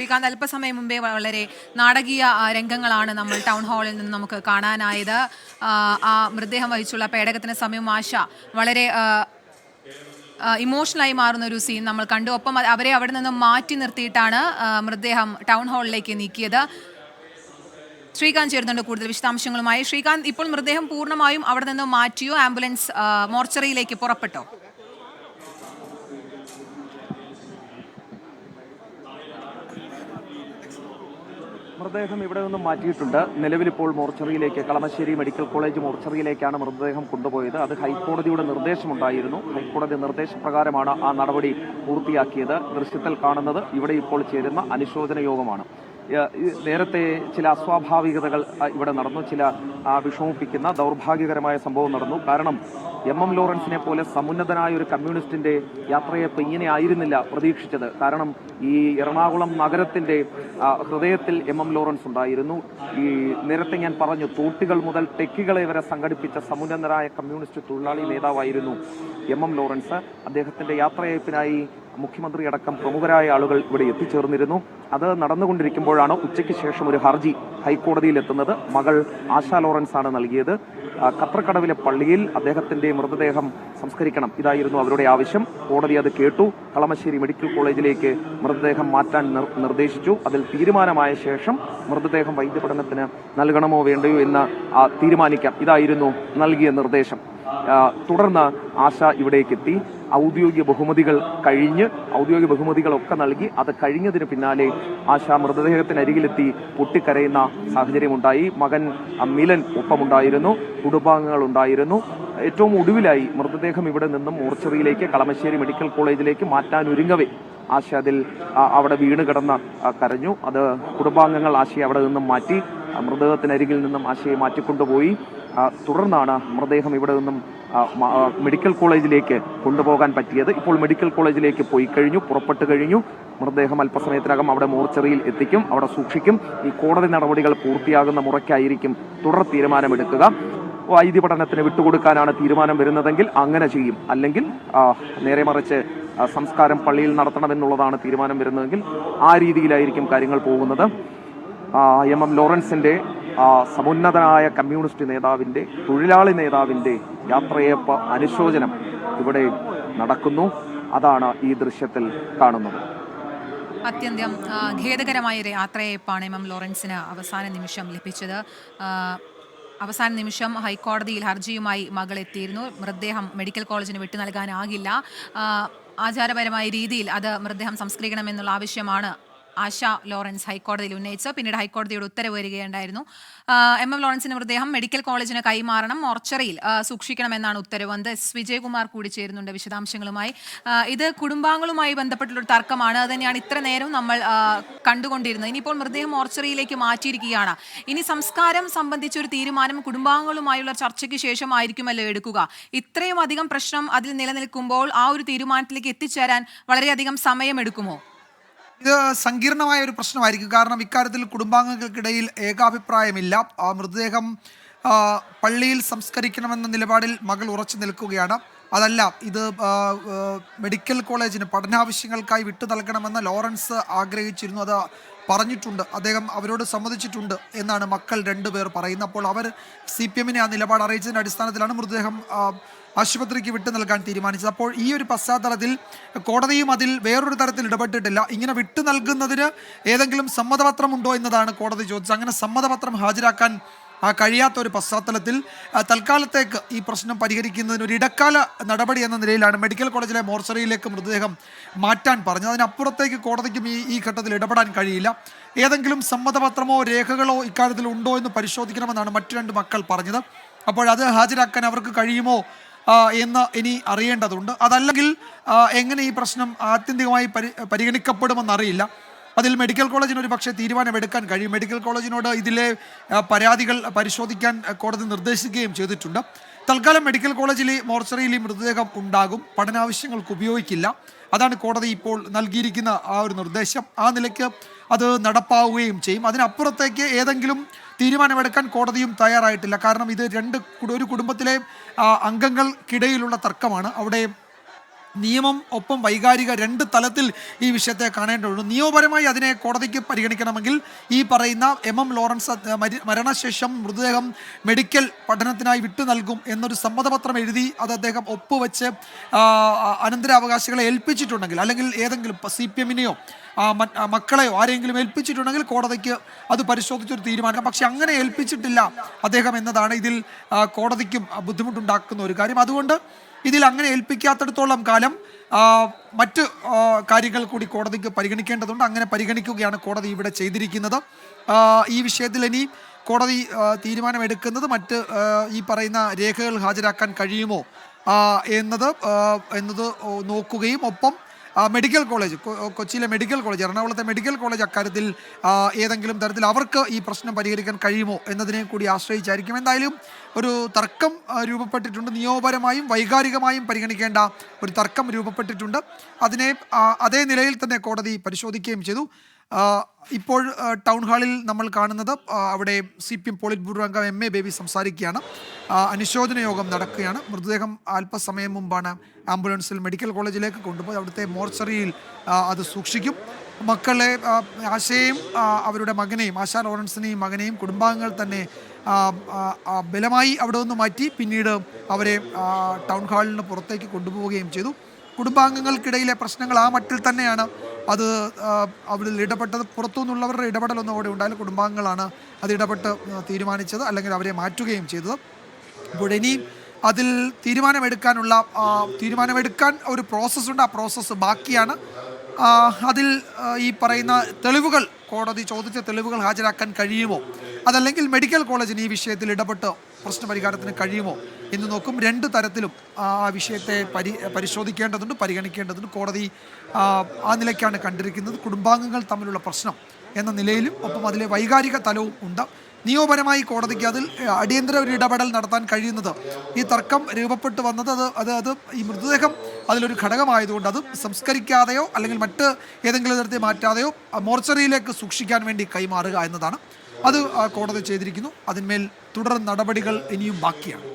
ശ്രീകാന്ത്, അല്പസമയം മുമ്പേ വളരെ നാടകീയ രംഗങ്ങളാണ് നമ്മൾ ടൗൺ ഹാളിൽ നിന്ന് നമുക്ക് കാണാനായത്. ആ മൃതദേഹം വഹിച്ചുള്ള പേടകത്തിന് സമയം ആശ വളരെ ഇമോഷണലായി മാറുന്ന ഒരു സീൻ നമ്മൾ കണ്ടു. ഒപ്പം അവരെ അവിടെ നിന്ന് മാറ്റി നിർത്തിയിട്ടാണ് മൃതദേഹം ടൗൺ ഹാളിലേക്ക് നീക്കിയത്. ശ്രീകാന്ത് ചേരുന്നുണ്ട് കൂടുതൽ വിശദാംശങ്ങളുമായി. ശ്രീകാന്ത്, ഇപ്പോൾ മൃതദേഹം പൂർണ്ണമായും അവിടെ നിന്ന് മാറ്റിയോ? ആംബുലൻസ് മോർച്ചറിയിലേക്ക് പുറപ്പെട്ടോ? മൃതദേഹം ഇവിടെ നിന്നും മാറ്റിയിട്ടുണ്ട്. നിലവിലിപ്പോൾ മോർച്ചറിയിലേക്ക്, കളമശ്ശേരി മെഡിക്കൽ കോളേജ് മോർച്ചറിയിലേക്കാണ് മൃതദേഹം കൊണ്ടുപോയത്. അത് ഹൈക്കോടതിയുടെ നിർദ്ദേശമുണ്ടായിരുന്നു. ഹൈക്കോടതി നിർദ്ദേശപ്രകാരമാണ് ആ നടപടി പൂർത്തിയാക്കിയത്. ദൃശ്യത്തിൽ കാണുന്നത് ഇവിടെ ഇപ്പോൾ ചേരുന്ന അനുശോചന യോഗമാണ്. നേരത്തെ ചില അസ്വാഭാവികതകൾ ഇവിടെ നടന്നു. ചില വിഷമിപ്പിക്കുന്ന ദൗർഭാഗ്യകരമായ സംഭവം നടന്നു. കാരണം എം ലോറൻസിനെ പോലെ സമുന്നതനായ ഒരു കമ്മ്യൂണിസ്റ്റിന്റെ യാത്രയപ്പ് ഇങ്ങനെ ആയിരുന്നില്ല പ്രതീക്ഷിച്ചത്. കാരണം ഈ എറണാകുളം നഗരത്തിന്റെ ഹൃദയത്തിൽ എം ലോറൻസ് ഉണ്ടായിരുന്നു. ഈ നേരത്തെ ഞാൻ പറഞ്ഞു, തോട്ടികൾ മുതൽ ടെക്കികളെ വരെ സംഘടിപ്പിച്ച സമുന്നതനായ കമ്മ്യൂണിസ്റ്റ് തൊഴിലാളി നേതാവായിരുന്നു എം ലോറൻസ്. അദ്ദേഹത്തിന്റെ യാത്രയപ്പിനായി മുഖ്യമന്ത്രി അടക്കം പ്രമുഖരായ ആളുകൾ ഇവിടെ എത്തിച്ചേർന്നിരുന്നു. അത് നടന്നുകൊണ്ടിരിക്കുമ്പോഴാണ് ഉച്ചയ്ക്ക് ശേഷം ഒരു ഹർജി ഹൈക്കോടതിയിൽ എത്തുന്നത്. മകൾ ആശാ ലോറൻസ് ആണ് നൽകിയത്. കത്രക്കടവിലെ പള്ളിയിൽ അദ്ദേഹത്തിന്റെ മൃതദേഹം സംസ്കരിക്കണം, ഇതായിരുന്നു അവരുടെ ആവശ്യം. കോടതി അത് കേട്ടു. കളമശ്ശേരി മെഡിക്കൽ കോളേജിലേക്ക് മൃതദേഹം മാറ്റാൻ നിർദ്ദേശിച്ചു. അതിൽ തീരുമാനമായ ശേഷം മൃതദേഹം വൈദ്യപഠനത്തിന് നൽകണമോ വേണ്ടയോ എന്ന് തീരുമാനിക്കാം, ഇതായിരുന്നു നൽകിയ നിർദ്ദേശം. തുടർന്ന് ആശ ഇവിടേക്ക് എത്തി. ഔദ്യോഗിക ബഹുമതികളൊക്കെ നൽകി. അത് കഴിഞ്ഞതിന് പിന്നാലെ ആശ മൃതദേഹത്തിനരികിലെത്തി പൊട്ടിക്കരയുന്ന സാഹചര്യമുണ്ടായി. മകൻ മിലൻ ഒപ്പമുണ്ടായിരുന്നു, കുടുംബാംഗങ്ങൾ ഉണ്ടായിരുന്നു. ഏറ്റവും ഒടുവിലായി മൃതദേഹം ഇവിടെ നിന്നും മോർച്ചറിയിലേക്ക്, കളമശ്ശേരി മെഡിക്കൽ കോളേജിലേക്ക് മാറ്റാൻ ഒരുങ്ങവേ ആശ അവിടെ വീണ് കിടന്ന് കരഞ്ഞു. അത് കുടുംബാംഗങ്ങൾ ആശയെ അവിടെ നിന്നും മാറ്റി. മൃതദേഹത്തിനരികിൽ നിന്നും ആശയെ മാറ്റിക്കൊണ്ടുപോയി. തുടർന്നാണ് മൃതദേഹം ഇവിടെ നിന്നും മെഡിക്കൽ കോളേജിലേക്ക് കൊണ്ടുപോകാൻ പറ്റിയത്. ഇപ്പോൾ മെഡിക്കൽ കോളേജിലേക്ക് പോയി കഴിഞ്ഞു, പുറപ്പെട്ടു കഴിഞ്ഞു. മൃതദേഹം അല്പസമയത്തിനകം അവിടെ മോർച്ചറിയിൽ എത്തിക്കും, അവിടെ സൂക്ഷിക്കും. ഈ കോടതി നടപടികൾ പൂർത്തിയാകുന്ന മുറയ്ക്കായിരിക്കും തുടർ തീരുമാനമെടുക്കുക. വൈദ്യപഠനത്തിന് വിട്ടുകൊടുക്കാനാണ് തീരുമാനം വരുന്നതെങ്കിൽ അങ്ങനെ ചെയ്യും. അല്ലെങ്കിൽ നേരെ മറിച്ച് സംസ്കാരം പള്ളിയിൽ നടത്തണമെന്നുള്ളതാണ് തീരുമാനം വരുന്നതെങ്കിൽ ആ രീതിയിലായിരിക്കും കാര്യങ്ങൾ പോകുന്നത്. എം ലോറൻസിന്റെ സമുന്നതനായ കമ്മ്യൂണിസ്റ്റ് നേതാവിന്റെ, തൊഴിലാളി നേതാവിന്റെ യാത്രയപ്പ് അനുശോചനം ഇവിടെ നടക്കുന്നു. അതാണ് ഈ ദൃശ്യത്തിൽ കാണുന്നത്. അത്യന്തം ഖേദകരമായ ഒരു യാത്രയപ്പാണ് എം ലോറൻസിന് അവസാന നിമിഷം ലഭിച്ചത്. അവസാന നിമിഷം ഹൈക്കോടതിയിൽ ഹർജിയുമായി മകൾ എത്തിയിരുന്നു. മൃതദേഹം മെഡിക്കൽ കോളേജിന് വിട്ടു നൽകാനാകില്ല, ആചാരപരമായ രീതിയിൽ അത് മൃതദേഹം സംസ്കരിക്കണമെന്നുള്ള ആവശ്യമാണ് ആശ ലോറൻസ് ഹൈക്കോടതിയിൽ ഉന്നയിച്ച്. പിന്നീട് ഹൈക്കോടതിയുടെ ഉത്തരവ് വരികയുണ്ടായിരുന്നു. എം ലോറൻസിന്റെ മൃതദേഹം മെഡിക്കൽ കോളേജിന് കൈമാറണം, മോർച്ചറിയിൽ സൂക്ഷിക്കണമെന്നാണ് ഉത്തരവ്. എസ് വിജയകുമാർ കൂടി ചേരുന്നുണ്ട് വിശദാംശങ്ങളുമായി. ഇത് കുടുംബാംഗങ്ങളുമായി ബന്ധപ്പെട്ടുള്ള തർക്കമാണ്. അത് തന്നെയാണ് ഇത്ര നേരം നമ്മൾ കണ്ടുകൊണ്ടിരുന്നത്. ഇനിയിപ്പോൾ മൃതദേഹം മോർച്ചറിയിലേക്ക് മാറ്റിയിരിക്കുകയാണ്. ഇനി സംസ്കാരം സംബന്ധിച്ചൊരു തീരുമാനം കുടുംബാംഗങ്ങളുമായുള്ള ചർച്ചയ്ക്ക് ശേഷമായിരിക്കുമല്ലോ എടുക്കുക. ഇത്രയും അധികം പ്രശ്നം അതിൽ നിലനിൽക്കുമ്പോൾ ആ ഒരു തീരുമാനത്തിലേക്ക് എത്തിച്ചേരാൻ വളരെയധികം സമയമെടുക്കുമോ? ഇത് സങ്കീർണമായ ഒരു പ്രശ്നമായിരിക്കും. കാരണം ഇക്കാര്യത്തിൽ കുടുംബാംഗങ്ങൾക്കിടയിൽ ഏകാഭിപ്രായമില്ല. ആ മൃതദേഹം പള്ളിയിൽ സംസ്കരിക്കണമെന്ന നിലപാടിൽ മകൾ ഉറച്ചു നിൽക്കുകയാണ്. അതല്ല, ഇത് മെഡിക്കൽ കോളേജിന് പഠനാവശ്യങ്ങൾക്കായി വിട്ടു നൽകണമെന്ന് ലോറൻസ് ആഗ്രഹിച്ചിരുന്നു. അത് പറഞ്ഞിട്ടുണ്ട്, അദ്ദേഹം അവരോട് സമ്മതിച്ചിട്ടുണ്ട് എന്നാണ് മക്കൾ രണ്ടുപേർ പറയുന്നത്. അപ്പോൾ അവർ CPM ആ നിലപാട് അറിയിച്ചതിൻ്റെ അടിസ്ഥാനത്തിലാണ് മൃതദേഹം ആശുപത്രിക്ക് വിട്ടു നൽകാൻ തീരുമാനിച്ചത്. അപ്പോൾ ഈ ഒരു പശ്ചാത്തലത്തിൽ കോടതിയും അതിൽ വേറൊരു തരത്തിൽ ഇടപെട്ടിട്ടില്ല. ഇങ്ങനെ വിട്ടു നൽകുന്നതിന് ഏതെങ്കിലും സമ്മതപത്രമുണ്ടോ എന്നതാണ് കോടതി ചോദിച്ചത്. അങ്ങനെ സമ്മതപത്രം ഹാജരാക്കാൻ കഴിയാത്ത ഒരു പശ്ചാത്തലത്തിൽ തൽക്കാലത്തേക്ക് ഈ പ്രശ്നം പരിഹരിക്കുന്നതിന് ഒരു ഇടക്കാല നടപടി എന്ന നിലയിലാണ് മെഡിക്കൽ കോളേജിലെ മോർച്ചറിയിലേക്ക് മൃതദേഹം മാറ്റാൻ പറഞ്ഞത്. അതിനപ്പുറത്തേക്ക് കോടതിക്കും ഈ ഘട്ടത്തിൽ ഇടപെടാൻ കഴിയില്ല. ഏതെങ്കിലും സമ്മതപത്രമോ രേഖകളോ ഇക്കാര്യത്തിൽ ഉണ്ടോ എന്ന് പരിശോധിക്കണമെന്നാണ് മറ്റു രണ്ട് മക്കൾ പറഞ്ഞത്. അപ്പോൾ അത് ഹാജരാക്കാൻ അവർക്ക് കഴിയുമോ എന്ന് ഇനി അറിയേണ്ടതുണ്ട്. അതല്ലെങ്കിൽ എങ്ങനെ ഈ പ്രശ്നം ആത്യന്തികമായി പരിഗണിക്കപ്പെടുമെന്നറിയില്ല. അതിൽ മെഡിക്കൽ കോളേജിന് ഒരു പക്ഷേ തീരുമാനമെടുക്കാൻ കഴിയും. മെഡിക്കൽ കോളേജിനോട് ഇതിലെ പരാതികൾ പരിശോധിക്കാൻ കോടതി നിർദ്ദേശിക്കുകയും ചെയ്തിട്ടുണ്ട്. തൽക്കാലം മെഡിക്കൽ കോളേജിലെ മോർച്ചറിയിൽ ഈ മൃതദേഹം ഉണ്ടാകും, പഠനാവശ്യങ്ങൾക്ക് ഉപയോഗിക്കില്ല. അതാണ് കോടതി ഇപ്പോൾ നൽകിയിരിക്കുന്ന ആ ഒരു നിർദ്ദേശം. ആ നിലയ്ക്ക് അത് നടപ്പാവുകയും ചെയ്യും. അതിനപ്പുറത്തേക്ക് ഏതെങ്കിലും തീരുമാനമെടുക്കാൻ കോടതിയും തയ്യാറായിട്ടില്ല. കാരണം ഇത് ഒരു കുടുംബത്തിലെ അംഗങ്ങൾക്കിടയിലുള്ള തർക്കമാണ്. അവിടെ നിയമം ഒപ്പം വൈകാരിക രണ്ട് തലത്തിൽ ഈ വിഷയത്തെ കാണേണ്ടതുണ്ട്. നിയമപരമായി അതിനെ കോടതിക്ക് പരിഗണിക്കണമെങ്കിൽ ഈ പറയുന്ന ലോറൻസ് മരണശേഷം മൃതദേഹം മെഡിക്കൽ പഠനത്തിനായി വിട്ടു നൽകും എന്നൊരു സമ്മതപത്രം എഴുതി അത് അദ്ദേഹം ഒപ്പുവെച്ച് അനന്തരാവകാശികളെ ഏൽപ്പിച്ചിട്ടുണ്ടെങ്കിൽ, അല്ലെങ്കിൽ ഏതെങ്കിലും CPM-നെയോ മക്കളെയോ ആരെങ്കിലും ഏൽപ്പിച്ചിട്ടുണ്ടെങ്കിൽ കോടതിക്ക് അത് പരിശോധിച്ചൊരു തീരുമാനം. പക്ഷെ അങ്ങനെ ഏൽപ്പിച്ചിട്ടില്ല അദ്ദേഹം എന്നതാണ് ഇതിൽ കോടതിക്കും ബുദ്ധിമുട്ടുണ്ടാക്കുന്ന ഒരു കാര്യം. അതുകൊണ്ട് ഇതിൽ അങ്ങനെ ഏൽപ്പിക്കാത്തിടത്തോളം കാലം മറ്റ് കാര്യങ്ങൾ കൂടി കോടതിക്ക് പരിഗണിക്കേണ്ടതുണ്ട്. അങ്ങനെ പരിഗണിക്കുകയാണ് കോടതി ഇവിടെ ചെയ്തിരിക്കുന്നത്. ഈ വിഷയത്തിൽ ഇനി കോടതി തീരുമാനമെടുക്കുന്നത് മറ്റ് ഈ പറയുന്ന രേഖകൾ ഹാജരാക്കാൻ കഴിയുമോ എന്നത് നോക്കുകയും ഒപ്പം മെഡിക്കൽ കോളേജ്, കൊച്ചിയിലെ മെഡിക്കൽ കോളേജ്, എറണാകുളത്തെ മെഡിക്കൽ കോളേജ് അക്കാര്യത്തിൽ ഏതെങ്കിലും തരത്തിൽ അവർക്ക് ഈ പ്രശ്നം പരിഹരിക്കാൻ കഴിയുമോ എന്നതിനെ കൂടി ആശ്രയിച്ചായിരിക്കും. എന്തായാലും ഒരു തർക്കം രൂപപ്പെട്ടിട്ടുണ്ട്. നിയമപരമായും വൈകാരികമായും പരിഗണിക്കേണ്ട ഒരു തർക്കം രൂപപ്പെട്ടിട്ടുണ്ട്. അതിനെ അതേ നിലയിൽ തന്നെ കോടതി പരിശോധിക്കുകയും ചെയ്തു. ഇപ്പോൾ ടൗൺ ഹാളിൽ നമ്മൾ കാണുന്നത് അവിടെ CPM പോളിറ്റ് ബ്യൂറോ അംഗം MA ബേബി സംസാരിക്കുകയാണ്. അനുശോചന യോഗം നടക്കുകയാണ്. മൃതദേഹം അല്പസമയം മുമ്പാണ് ആംബുലൻസിൽ മെഡിക്കൽ കോളേജിലേക്ക് കൊണ്ടുപോയി അവിടുത്തെ മോർച്ചറിയിൽ അത് സൂക്ഷിക്കും. മക്കളെ ആശയെയും അവരുടെ മകനെയും, ആശാ ലോറൻസിനെയും മകനെയും കുടുംബാംഗങ്ങൾ തന്നെ ബലമായി അവിടെ നിന്ന് മാറ്റി പിന്നീട് അവരെ ടൗൺ ഹാളിന് പുറത്തേക്ക് കൊണ്ടുപോവുകയും ചെയ്തു. കുടുംബാംഗങ്ങൾക്കിടയിലെ പ്രശ്നങ്ങൾ ആ മട്ടിൽ തന്നെയാണ്. അത് അവരിൽ ഇടപെട്ടത് പുറത്തുനിന്നുള്ളവരുടെ ഇടപെടലൊന്നും അവിടെ ഉണ്ടായാലും കുടുംബാംഗങ്ങളാണ് അത് ഇടപെട്ട് തീരുമാനിച്ചത്, അല്ലെങ്കിൽ അവരെ മാറ്റുകയും ചെയ്തത്. അപ്പോൾ ഇനി അതിൽ തീരുമാനമെടുക്കാൻ ഒരു പ്രോസസ്സുണ്ട്. ആ പ്രോസസ്സ് ബാക്കിയാണ്. അതിൽ ഈ പറയുന്ന തെളിവുകൾ, കോടതി ചോദിച്ച തെളിവുകൾ ഹാജരാക്കാൻ കഴിയുമോ, അതല്ലെങ്കിൽ മെഡിക്കൽ കോളേജിന് ഈ വിഷയത്തിൽ ഇടപെട്ട് പ്രശ്നപരിഹാരത്തിന് കഴിയുമോ എന്ന് നോക്കും. രണ്ട് തരത്തിലും ആ വിഷയത്തെ പരിശോധിക്കേണ്ടതുണ്ട്, പരിഗണിക്കേണ്ടതുണ്ട്. കോടതി ആ നിലയ്ക്കാണ് കണ്ടിരിക്കുന്നത്. കുടുംബാംഗങ്ങൾ തമ്മിലുള്ള പ്രശ്നം എന്ന നിലയിലും ഒപ്പം അതിലെ വൈകാരിക തലവും ഉണ്ട്. നിയമപരമായി കോടതിക്ക് അതിൽ അടിയന്തര ഒരു ഇടപെടൽ നടത്താൻ കഴിയുന്നത് ഈ തർക്കം രൂപപ്പെട്ടു വന്നത് അത് ഈ മൃതദേഹം അതിലൊരു ഘടകമായതുകൊണ്ട് അത് സംസ്കരിക്കാതെയോ അല്ലെങ്കിൽ മറ്റ് ഏതെങ്കിലും തരത്തിൽ മാറ്റാതെയോ മോർച്ചറിയിലേക്ക് സൂക്ഷിക്കാൻ വേണ്ടി കൈമാറുക എന്നതാണ്. അത് കോടതി ചെയ്തിരിക്കുന്നു. അതിന്മേൽ തുടർ നടപടികൾ ഇനിയും ബാക്കിയാണ്.